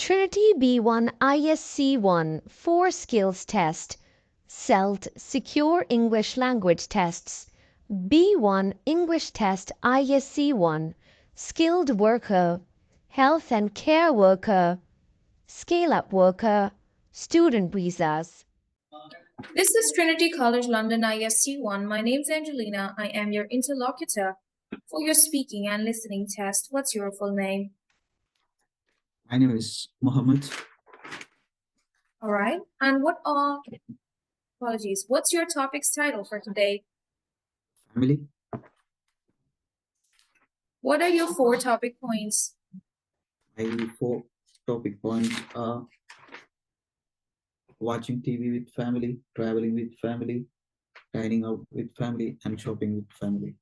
Trinity B1 ISE-1 4 Skills Test, SELT Secure English Language Tests, B1 English Test ISE-1, Skilled Worker, Health and Care Worker, Scale-Up Worker, Student Visas. This is Trinity College London ISE-1. My name's Angelina. I am your interlocutor for your speaking and listening test. What's your full name? My name is Mohammed. All right. And what's your topic's title for today? Family. What are your 4 topic points? My 4 topic points are watching TV with family, traveling with family, dining out with family, and shopping with family.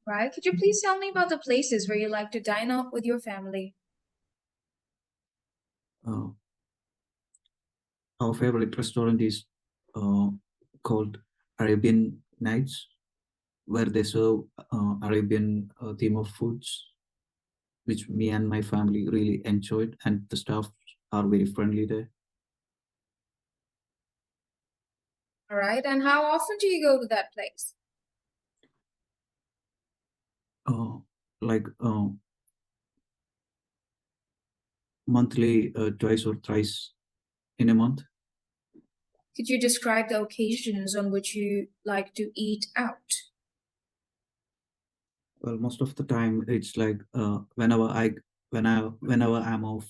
Right. Could you please tell me about the places where you like to dine out with your family? Our favorite restaurant is called Arabian Nights, where they serve Arabian theme of foods, which me and my family really enjoyed, and the staff are very friendly there. All right. And how often do you go to that place? Monthly, twice or thrice in a month. Could you describe the occasions on which you like to eat out? Well, most of the time it's like whenever I'm off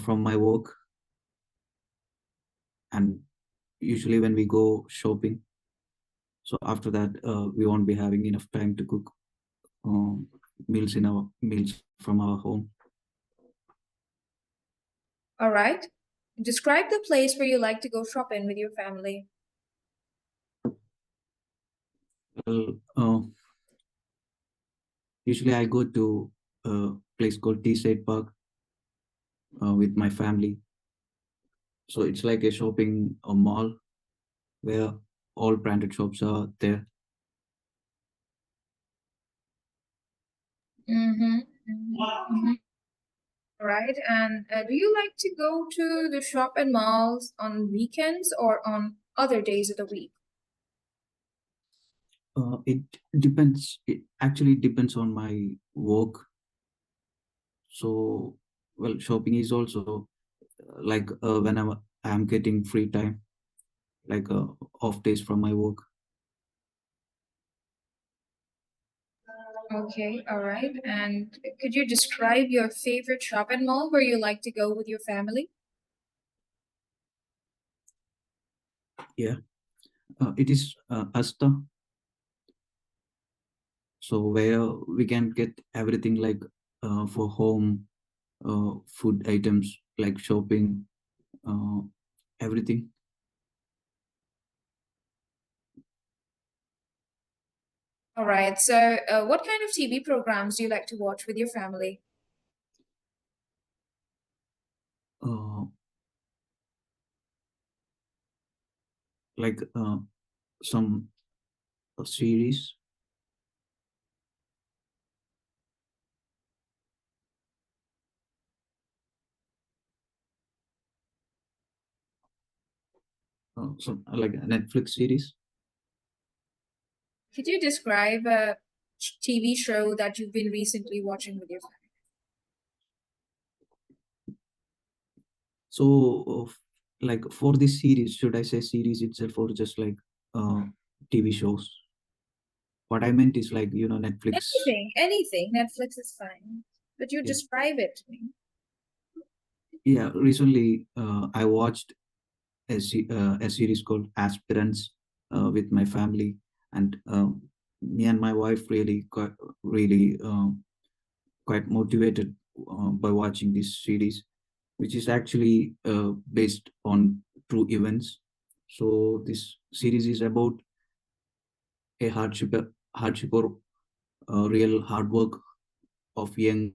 from my work, and usually when we go shopping. So after that, we won't be having enough time to cook meals from our home. All right. Describe the place where you like to go shopping with your family. Well, usually I go to a place called Teesside Park with my family. So it's like a shopping mall where all branded shops are there. Right. And do you like to go to the shop and malls on weekends or on other days of the week? It depends. It actually depends on my work. So, well, shopping is also like whenever I'm getting free time, like off days from my work. Okay, all right. And could you describe your favorite shopping mall where you like to go with your family? Yeah, it is Asta. So where we can get everything like for home, food items like shopping, everything. All right. So what kind of TV programs do you like to watch with your family? Like some series. So like a Netflix series. Could you describe a TV show that you've been recently watching with your family? So like for this series, should I say series itself or just like TV shows? What I meant is like, Netflix. Anything. Netflix is fine. But you describe it to me. Yeah, recently I watched a series called Aspirants with my family, and me and my wife really quite motivated by watching this series, which is actually based on true events. So this series is about a hardship or real hard work of young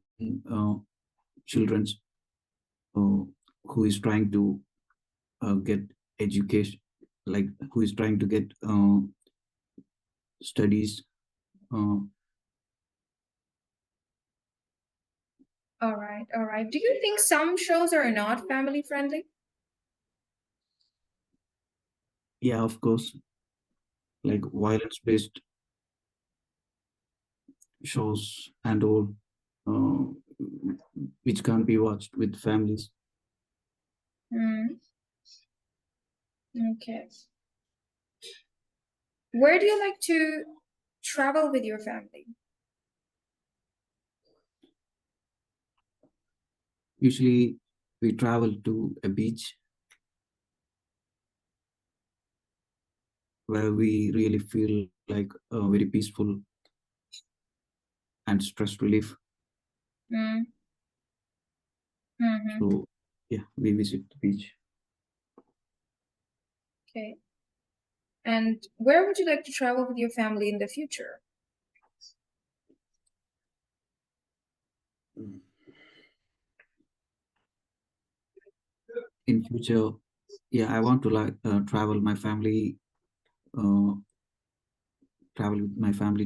children who is trying to get education, like who is trying to get studies. All right, all right. Do you think some shows are not family friendly? Yeah, of course, like violence-based shows and all, uh, which can't be watched with families. Hmm. Okay. Where do you like to travel with your family? Usually, we travel to a beach where we really feel like very peaceful and stress relief. Mm. Mm-hmm. So, yeah, we visit the beach. Okay. And where would you like to travel with your family in the future? In future, yeah, I want to like uh, travel with my family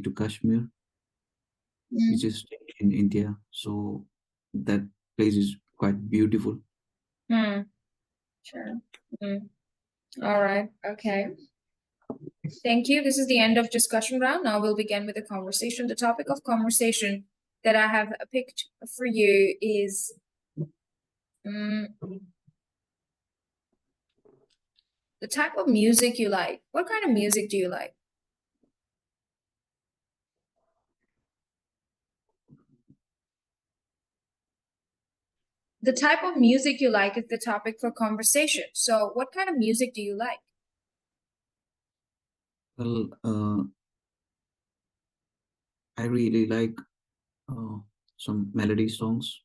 to Kashmir, which Mm. is in India. So that place is quite beautiful. Mm. Sure. Mm. All right. Okay. Thank you. This is the end of discussion round. Now we'll begin with the conversation. The topic of conversation that I have picked for you is the type of music you like. What kind of music do you like? The type of music you like is the topic for conversation. So, what kind of music do you like? Well, I really like uh, some melody songs.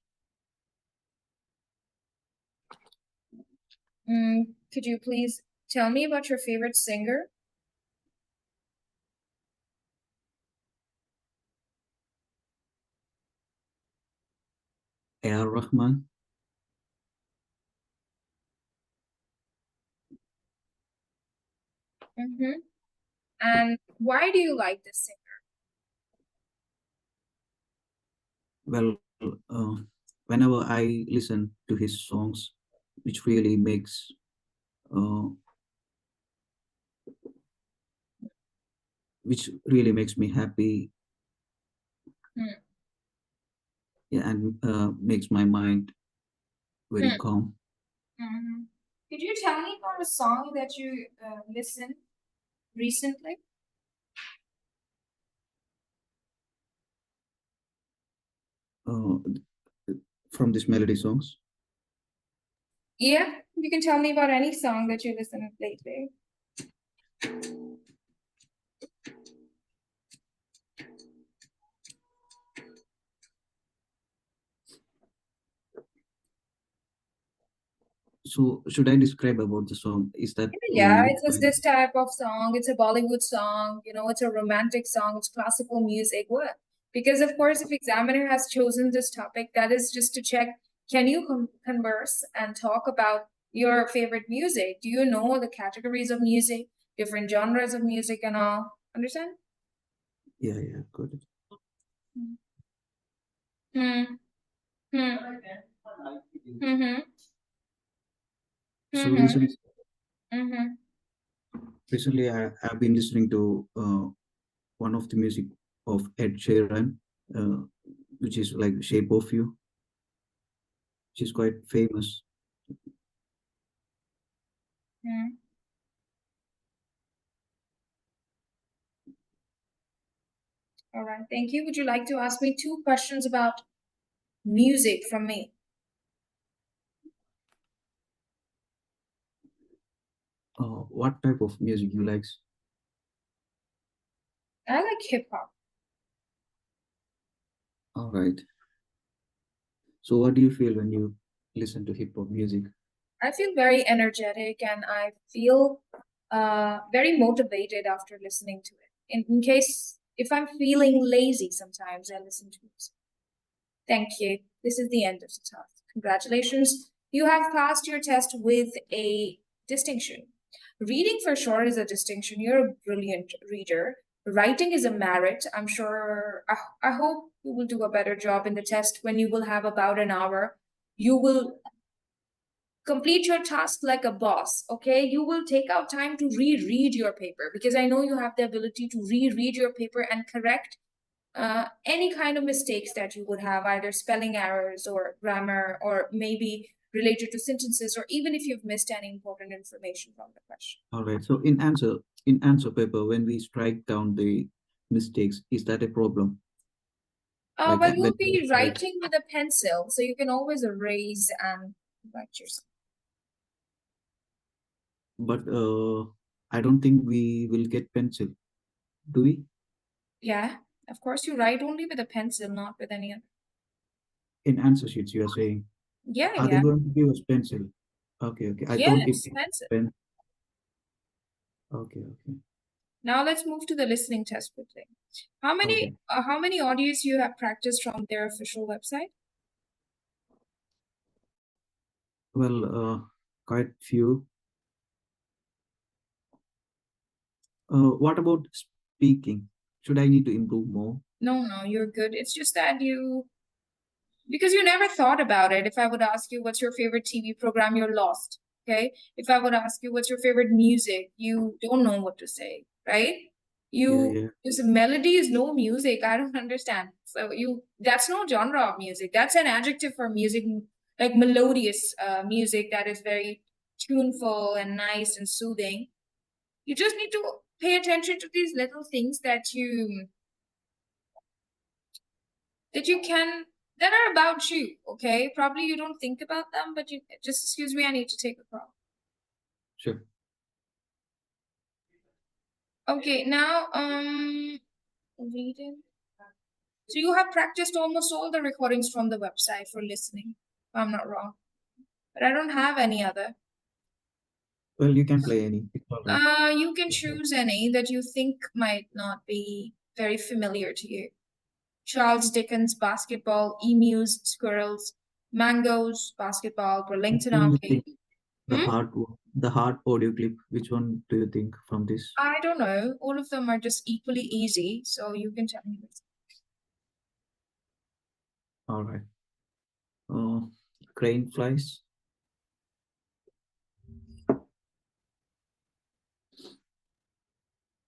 Could you please tell me about your favorite singer? A.R. Rahman. Mm-hmm. And why do you like this singer? Well, uh, whenever I listen to his songs, which really makes uh, me happy, Hmm. yeah, and makes my mind very Hmm. calm. Mm-hmm. Could you tell me about a song that you listened recently? Uh, from these melody songs. Yeah, you can tell me about any song that you listened lately. So should I describe about the song? Is that Yeah, only it's this type of song. It's a Bollywood song, it's a romantic song, it's classical music. What? Because of course, if examiner has chosen this topic, that is just to check, can you converse and talk about your favorite music? Do you know the categories of music, different genres of music and all? Understand? yeah, got it. Hmm. Hmm. Mm-hmm. So Mm-hmm. Mm-hmm. recently I've been listening to one of the music of Ed Sheeran, uh, which is like Shape of You, which is quite famous. Mm. All right. Thank you. Would you like to ask me 2 questions about music from me? What type of music you likes? I like hip hop. All right. So what do you feel when you listen to hip hop music? I feel very energetic and I feel very motivated after listening to it. In case if I'm feeling lazy sometimes, I listen to music. Thank you. This is the end of the task. Congratulations. You have passed your test with a distinction. Reading for sure is a distinction. You're a brilliant reader. Writing is a merit. I'm sure, I hope you will do a better job in the test when you will have about an hour. You will complete your task like a boss, okay? You will take out time to reread your paper because I know you have the ability to reread your paper and correct any kind of mistakes that you would have, either spelling errors or grammar, or maybe related to sentences, or even if you've missed any important information from the question. All right. So in answer paper, when we strike down the mistakes, is that a problem? Like Well, when you'll be writing with a pencil, so you can always erase and write yourself. but I don't think we will get pencil. Do we? Yeah, of course, you write only with a pencil, not with any other. In answer sheets, you are saying. Yeah, Are they yeah. going to give us pencil? Okay, okay. I thought Yes, it pencil. pen. Okay, okay. Now let's move to the listening test quickly. How Okay. many audios you have practiced from their official website? Well, quite few. What about speaking? Should I need to improve more? No, you're good. It's just that because you never thought about it. If I would ask you what's your favorite TV program, you're lost. Okay. If I would ask you what's your favorite music, you don't know what to say, right? Yeah, yeah. This melody is no music. I don't understand. So that's no genre of music. That's an adjective for music, like melodious music that is very tuneful and nice and soothing. You just need to pay attention to these little things that that are about you, okay? Probably you don't think about them, but you just excuse me, I need to take a call. Sure. Okay, now reading. So you have practiced almost all the recordings from the website for listening, if I'm not wrong. But I don't have any other. Well, you can play any. It's all right. You can choose any that you think might not be very familiar to you. Charles Dickens, basketball, emus, squirrels, mangoes, basketball, Which Burlington one you Arcade. think the hard audio clip? Which one do you think from this? I don't know. All of them are just equally easy, so you can tell me. All right. Uh, Crane flies.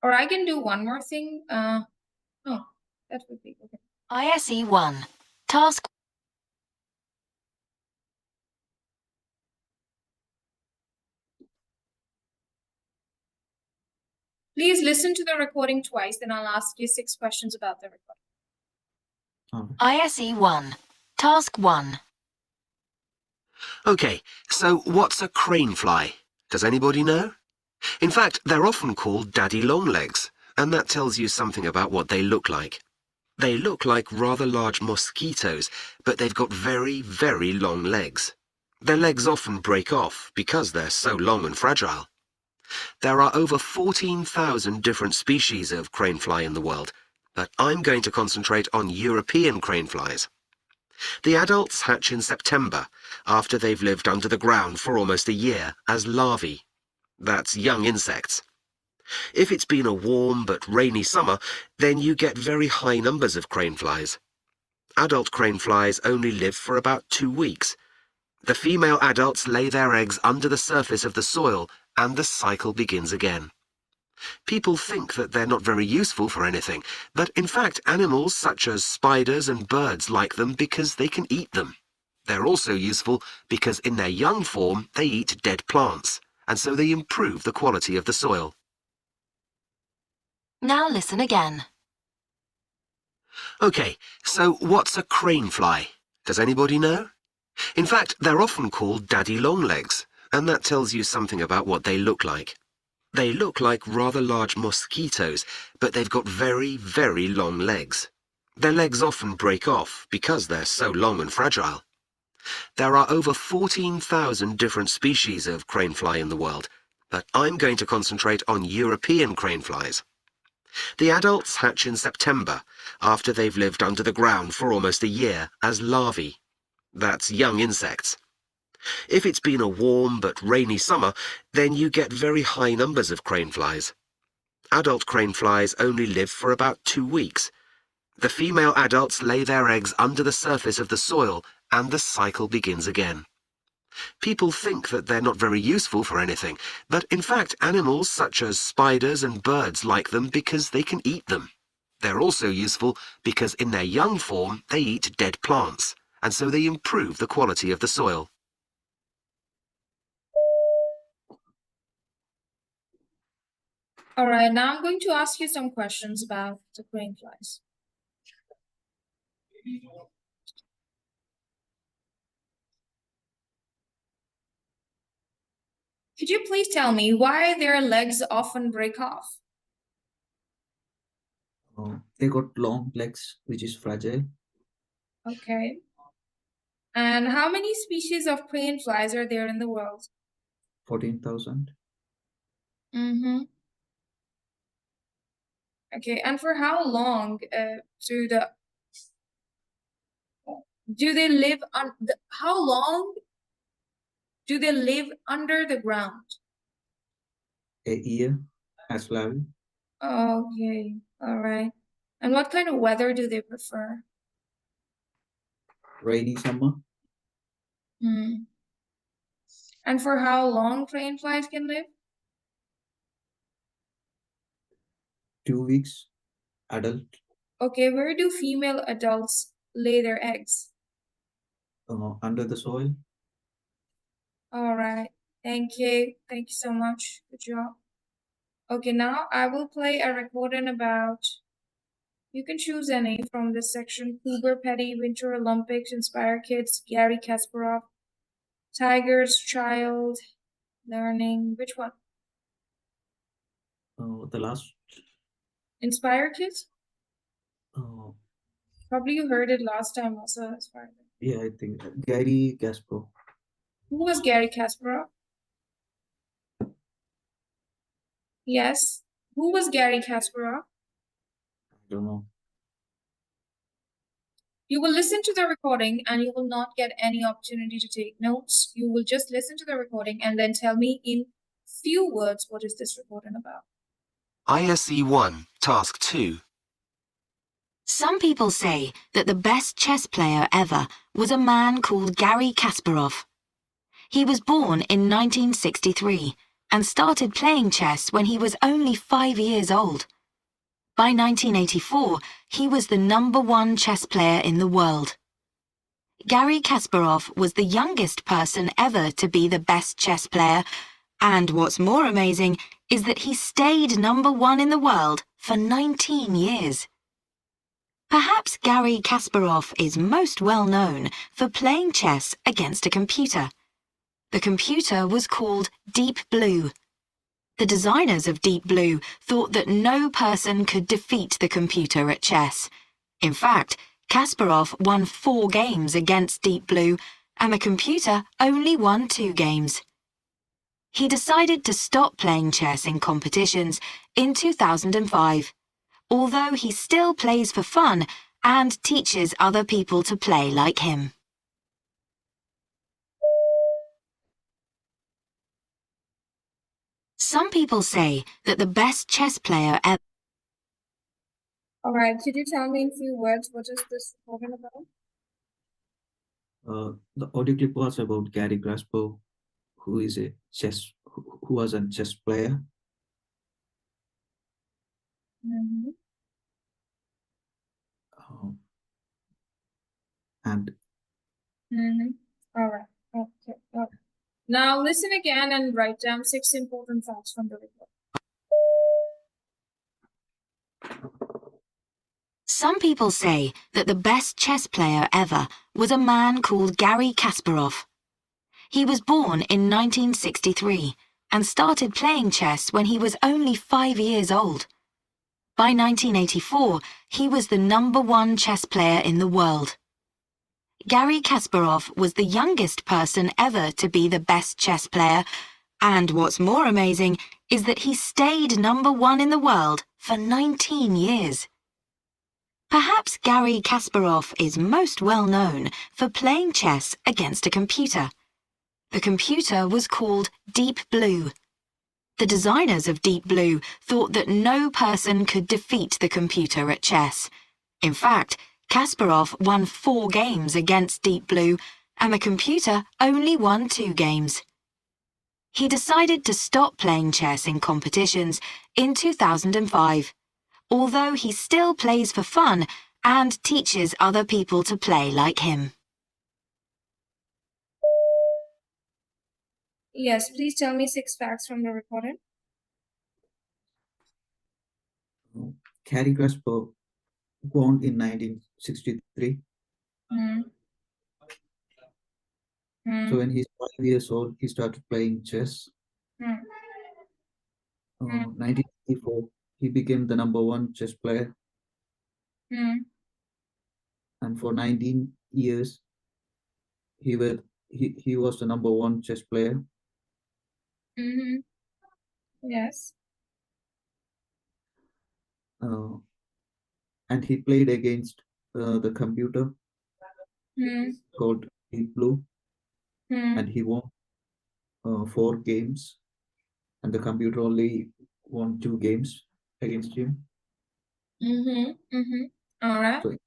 Or I can do one more thing. No, that would be okay. ISE-1. Task. Please listen to the recording twice, then I'll ask you 6 questions about the recording. All right. ISE-1. Task 1. Okay, so what's a crane fly? Does anybody know? In fact, they're often called daddy longlegs, and that tells you something about what they look like. They look like rather large mosquitoes, but they've got very, very long legs. Their legs often break off because they're so long and fragile. There are over 14,000 different species of crane fly in the world, but I'm going to concentrate on European crane flies. The adults hatch in September, after they've lived under the ground for almost a year, as larvae. That's young insects. If it's been a warm but rainy summer, then you get very high numbers of crane flies. Adult crane flies only live for about 2 weeks. The female adults lay their eggs under the surface of the soil, and the cycle begins again. People think that they're not very useful for anything, but in fact animals such as spiders and birds like them because they can eat them. They're also useful because in their young form they eat dead plants, and so they improve the quality of the soil. Now listen again. Okay, so what's a crane fly? Does anybody know? In fact, they're often called daddy longlegs, and that tells you something about what they look like. They look like rather large mosquitoes, but they've got very, very long legs. Their legs often break off because they're so long and fragile. There are over 14,000 different species of crane fly in the world, but I'm going to concentrate on European crane flies. The adults hatch in September, after they've lived under the ground for almost a year, as larvae. That's young insects. If it's been a warm but rainy summer, then you get very high numbers of crane flies. adult crane flies only live for about 2 weeks. The female adults lay their eggs under the surface of the soil, and the cycle begins again. People think that they're not very useful for anything, but in fact animals such as spiders and birds like them because they can eat them. They're also useful because in their young form they eat dead plants, and so they improve the quality of the soil. All right, now I'm going to ask you some questions about the crane flies. Could you please tell me why their legs often break off? They got long legs, which is fragile. Okay. And how many species of crane flies are there in the world? 14,000. Mm-hmm. Okay, and for how long do they live on how long do they live under the ground? A year as well. Okay, all right. And what kind of weather do they prefer? Rainy summer. Hmm. And for how long crane flies can live? 2 weeks. Adult. Okay, where do female adults lay their eggs? Under the soil. All right. Thank you. Thank you so much. Good job. Okay, now I will play a recording about, you can choose any from this section: Cougar Petty, Winter Olympics, Inspire Kids, Gary Kasparov, Tiger's Child, Learning. Which one? The last. Inspire Kids? Uh, Probably you heard it last time also. Inspire. yeah, I think Gary Gaspo. Who was Gary Kasparov? Yes. Who was Gary Kasparov? I don't know. You will listen to the recording and you will not get any opportunity to take notes. You will just listen to the recording and then tell me in few words what is this recording about. ISE-1, Task 2. Some people say that the best chess player ever was a man called Gary Kasparov. He was born in 1963 and started playing chess when he was only 5 years old. By 1984, he was the #1 chess player in the world. Gary Kasparov was the youngest person ever to be the best chess player, and what's more amazing is that he stayed #1 in the world for 19 years. Perhaps Gary Kasparov is most well known for playing chess against a computer. The computer was called Deep Blue. The designers of Deep Blue thought that no person could defeat the computer at chess. In fact, Kasparov won 4 games against Deep Blue, and the computer only won 2 games. He decided to stop playing chess in competitions in 2005, although he still plays for fun and teaches other people to play like him. Some people say that the best chess player ever. All right, could you tell me in few words what is this recording about? The audio clip was about Gary Kasparov, who was a chess player. Mm-hmm. And Mm-hmm. All right. Okay. All right. Now listen again and write down 6 important facts from the report. Some people say that the best chess player ever was a man called Gary Kasparov. He was born in 1963 and started playing chess when he was only 5 years old. By 1984, he was the #1 chess player in the world. Gary Kasparov was the youngest person ever to be the best chess player, and what's more amazing is that he stayed #1 in the world for 19 years. Perhaps Gary Kasparov is most well known for playing chess against a computer. The computer was called Deep Blue. The designers of Deep Blue thought that no person could defeat the computer at chess. In fact, Kasparov won 4 games against Deep Blue, and the computer only won 2 games. He decided to stop playing chess in competitions in 2005, although he still plays for fun and teaches other people to play like him. Yes, please tell me 6 facts from the recording. Gary Kasparov born in 1963. So when he's 5 years old, he started playing chess. 1984, he became the #1 chess player. And for 19 years, he was the #1 chess player. Yes. And he played against the computer called Deep Blue, and he won 4 games, and the computer only won 2 games against him. All right. So,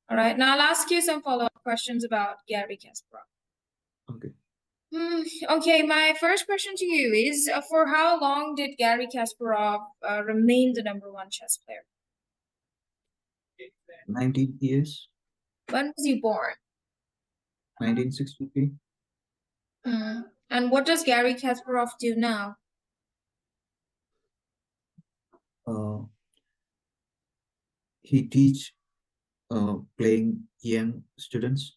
All right. Now I'll ask you some follow-up questions about Gary Kasparov. okay. Okay, my first question to you is, for how long did Gary Kasparov remain the #1 chess player? 19 years. When was he born? 1963. And what does Gary Kasparov do now? He teach playing young students.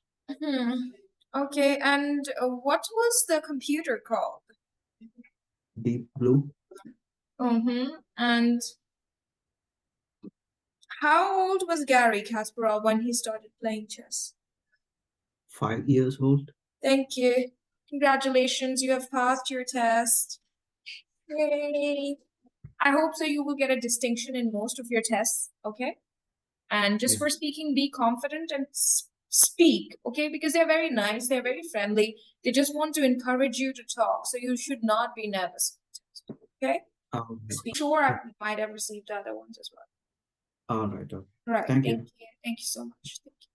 Okay, and what was the computer called? Deep Blue. And how old was Gary Kasparov when he started playing chess? 5 years old. Thank you. Congratulations, you have passed your test. Yay. I hope so you will get a distinction in most of your tests, okay? And just for speaking, be confident and speak, okay? Because they're very nice, they're very friendly. They just want to encourage you to talk, so you should not be nervous, okay? Speak. Sure, I might have received other ones as well. All right. Right. Thank you. Thank you so much. Thank you.